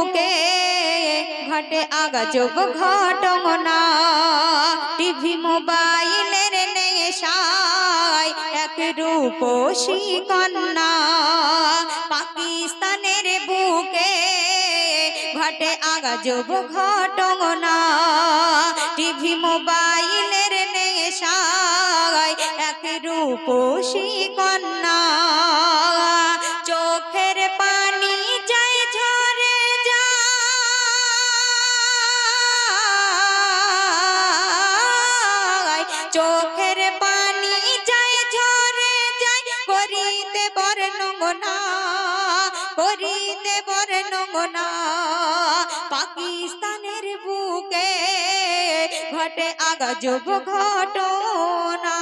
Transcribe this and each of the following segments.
বুকে ঘটে আজব ঘটনা। টিভি মোবাইলের নেশায় এক রূপসী কন্যা পাকিস্তানের বুকে ঘটে আজব ঘটনা। টিভি মোবাইলের নেশায় এক রূপসী কন্যা চোখের পানি যায় ঝরে যায়, চোখের পানি যায় ঝরে যায় করিতে বর্ণনা, করিতে বর্ণনা। পাকিস্তানের বুকে ঘটে আজব ঘটনা।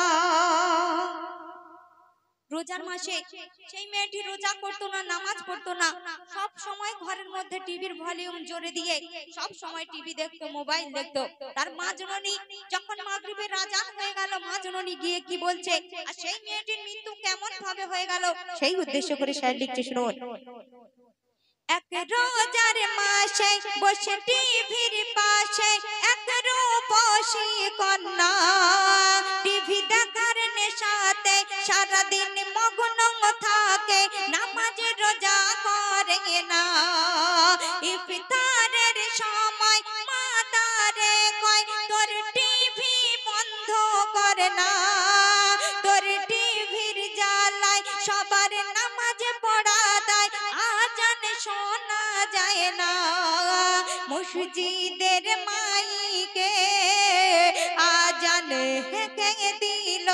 রোজার মাসে সেই মেয়েটি রোজা করতো না, নামাজ পড়তো না, সব সময় ঘরের মধ্যে টিভির ভলিউম জোরে দিয়ে সব সময় টিভি দেখতো, মোবাইল দেখতো। তার মা জননী যখন মাগরিবের আযান হয়ে গেল, মা জননী গিয়ে কি বলছে, আর সেই মেয়েটির মৃত্যু কেমন ভাবে হয়ে গেল সেই উদ্দেশ্য করে শায়র লিখছে, শুনুন। এক রোজার মাসে বসে টিভির পাশে এক রূপসী কন্যা টিভি দেখার নেশাতে সারাদিন মগ্ন থাকে, নামাজ রোজা করে না। ইফতারের সময় মা তারে কয় তোর টিভি বন্ধ কর না, তোর টিভির জ্বালায় সবার নামাজ পড়া দেয়, আজান শোনা যায় না। মসজিদের মাইকে আজান হেঁকে দিল,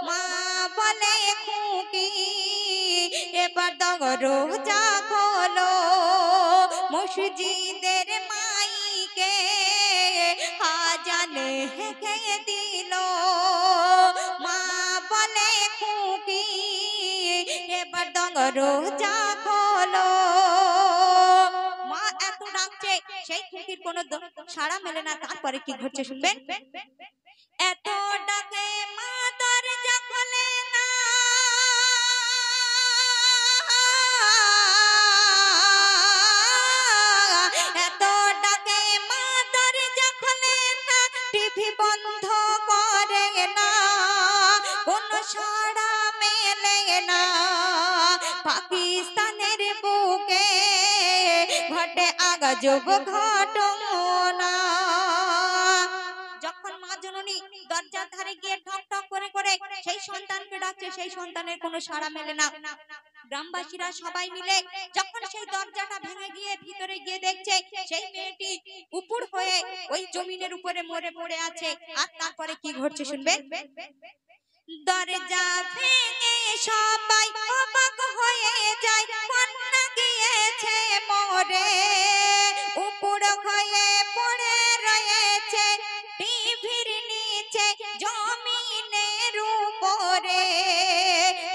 মা বলে খুকি এবার দরজা খোলো। মসজিদের মাইকে আজান হেঁকে দিল, মা বলে খুকি এবার দরজা খোলো। মা এত ডাকছে, সেই খুকির কোনো সাড়া মেলে না। তারপরে কি ঘটছে শুনবেন। এত ডাকে মা দরজা খোলে না, এত ডাকে মা দরজা খোলে না, টিভি বন্ধ করে না, কোন সাড়া মেলে না। পাকিস্তানের বুকে ঘটে আজব ঘটনা। যখন মা জননী দরজার ধারে গিয়ে ঠক ঠক করে করে সেই সন্তানকে ডাকছে, সেই সন্তানের কোনো সাড়া মেলে না। গ্রামবাসীরা সবাই মিলে যখন সেই দরজাটা ভেঙে গিয়ে ভিতরে গিয়ে দেখছে সেই মেয়েটি উপর হয়ে ওই জমিনের উপরে মরে পড়ে আছে। আর তারপরে কি ঘটছে শুনবেন। দরজা ভেঙে সবাই অবাক হয়ে যায়, কন্যা গিয়েছে মরে, উপর হয়ে পড়ে রয়েছে টিভির নিচে জমিনের উপরে।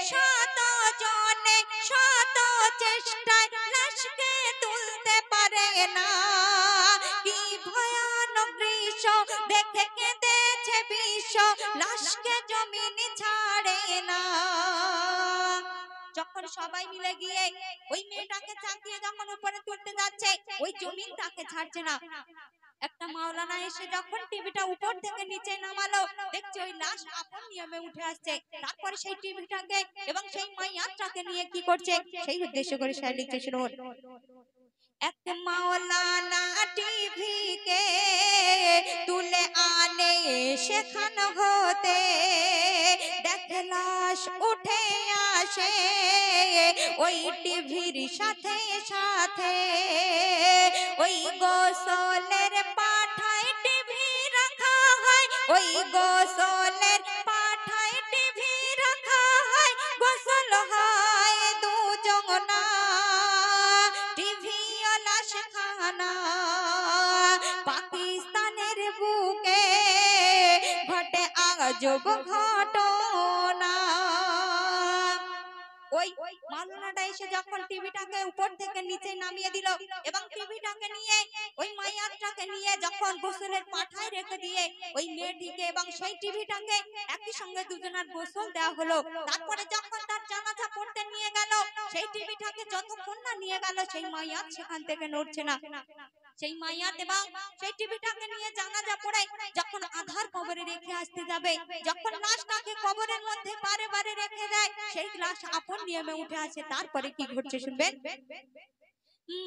শত জনে শত চেষ্টায় লাশকে তুলতে পারে না, কি ভয়ানক দৃশ্য দেখে কেঁদেছে বিশ্ব, লাশকে জমিন ছাড়ে না। যখন সবাই মিলে গিয়ে ওই মেয়েটাকে চাকিয়ে যখন উপরে তুলতে যাচ্ছে, ওই জমিন তাকে ছাড়ছে না। একটা মাওলানা এসে যখন টিভিটা উপর থেকে নিচে নামালো, দেখছে ওই লাশ আপন নিয়মে উঠে আসছে। তারপরে সেই টিভিটাকে এবং সেই মাইয়াতটাকে নিয়ে কি করছে সেই উদ্দেশ্য করে শায়র লিখছে, শুনুন। এক মাওলানা টিভিকে তুলে আনে সেখান হতে, দেখে লাশ উঠে আসে ওই টিভির সাথে সাথে। ওই গোসলের পাঠায় টিভি রাখা হয়, ওই গোসলের পাঠায় টিভি রাখা হয়, গোসল হয় দুজনা, টিভি ও লাশ খানা। পাকিস্তানের বুকে ঘটে আজব ঘটনা। ওই মাওলানাটা এসে যখন টিভিটাকে উপর থেকে নিচে নামিয়ে দিল এবং টিভিটাকে নিয়ে ওই মাইয়াটাকে নিয়ে যখন গোসলের পাঠায় রেখে দিয়ে ওই মেয়েটিকে এবং সেই টিভিটাকে একই সঙ্গে দুজনের গোসল দেওয়া হলো। তারপরে যখন তার জানাজা পড়তে নিয়ে গেল, সেই টিভিটাকে যতক্ষণ না নিয়ে গেল সেই মাইয়াত সেখান থেকে নড়ছে না। সেই মাইয়াত এবং সেই টিভিটাকে নিয়ে জানাজা পড়ে যখন আধার কবরে রেখে আসতে যাবে, যখন লাশটাকে কবরের মধ্যে বারে বারে রেখে দেয়, সেই লাশ আপন নিয়মে উঠে আসে। তারপরে কি ঘটছে শুনবেন।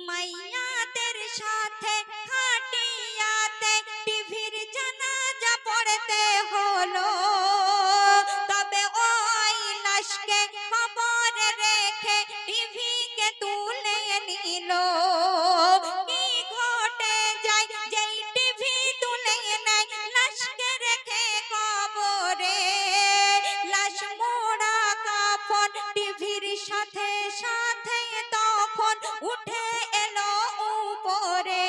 মাইয়াতের সাথে খাটিয়াতে টিভির জানাজা পড়তে হলো, তবে ওই লাশকে কবরে রেখে টিভিকে তুলে নিল। কি ঘটে যায় যেই টিভি তুলে নেয় লাশকে রেখে কবরে, লাশ মোড়া কাপড় টিভির সাথে সাথে তখন উঠে এলো উপরে।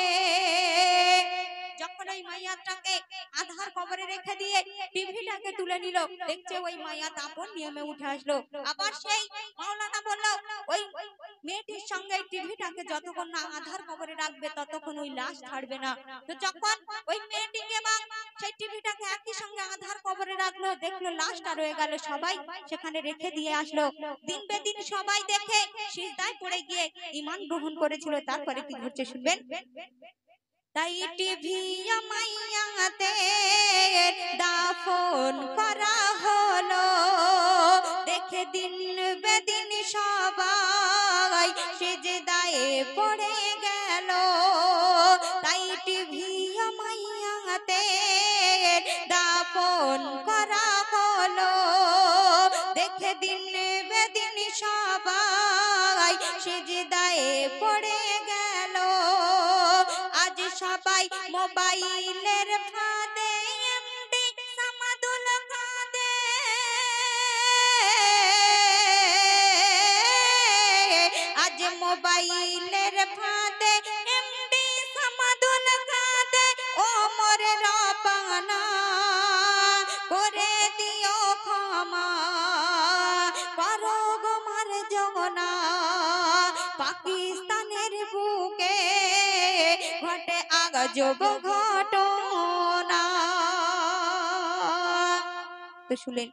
যখন ওই মাইয়াটাকে আধার কবরে রেখে দিয়ে টিভিটাকে তুলে নিল, দেখছে ওই মাইয়াত আপন নিয়মে উঠে আসলো। আবার সেই মাওলানা বলল ওই মেয়েটির সঙ্গে টিভিটাকে যতক্ষণ না আধার কবরে রাখবে ততক্ষণ ওই লাশ ছাড়বে না। তো যখন ওই মেয়েটিকে এবং সেই টিভিটাকে একই সঙ্গে আধার কবরে রাখলো, দেখলো লাশটা রয়ে গেল, সবাই সেখানে রেখে দিয়ে আসলো। দিন বেদিন সবাই দেখে সিজদায় পড়ে গিয়ে ঈমান গ্রহণ করেছিল। তারপরে কি ঘটছে শুনবেন। তাই টিভি মাইয়াতে দাফন করা হলো, দেখে দিন বেদিন সবাই সিজদায় পড়ে গেল। তাই টিভি মাইয়াতে দাফন করা হলো, দেখে দিন বেদিন সবাই সিজদায় পড়ে গেল। আজ সবাই মোবাইলের ফাঁদে এমডি সামাদুল কাঁদে, আজ মোবাইলের ফাঁদে এমডি সামাদুল কাঁদে। ও মোরে রব্বানা করে দিও ক্ষমা, করো গো মার্জনা, পাকিস্তানের বুকে ঘটে আজব ঘটনা। তো শুনলেন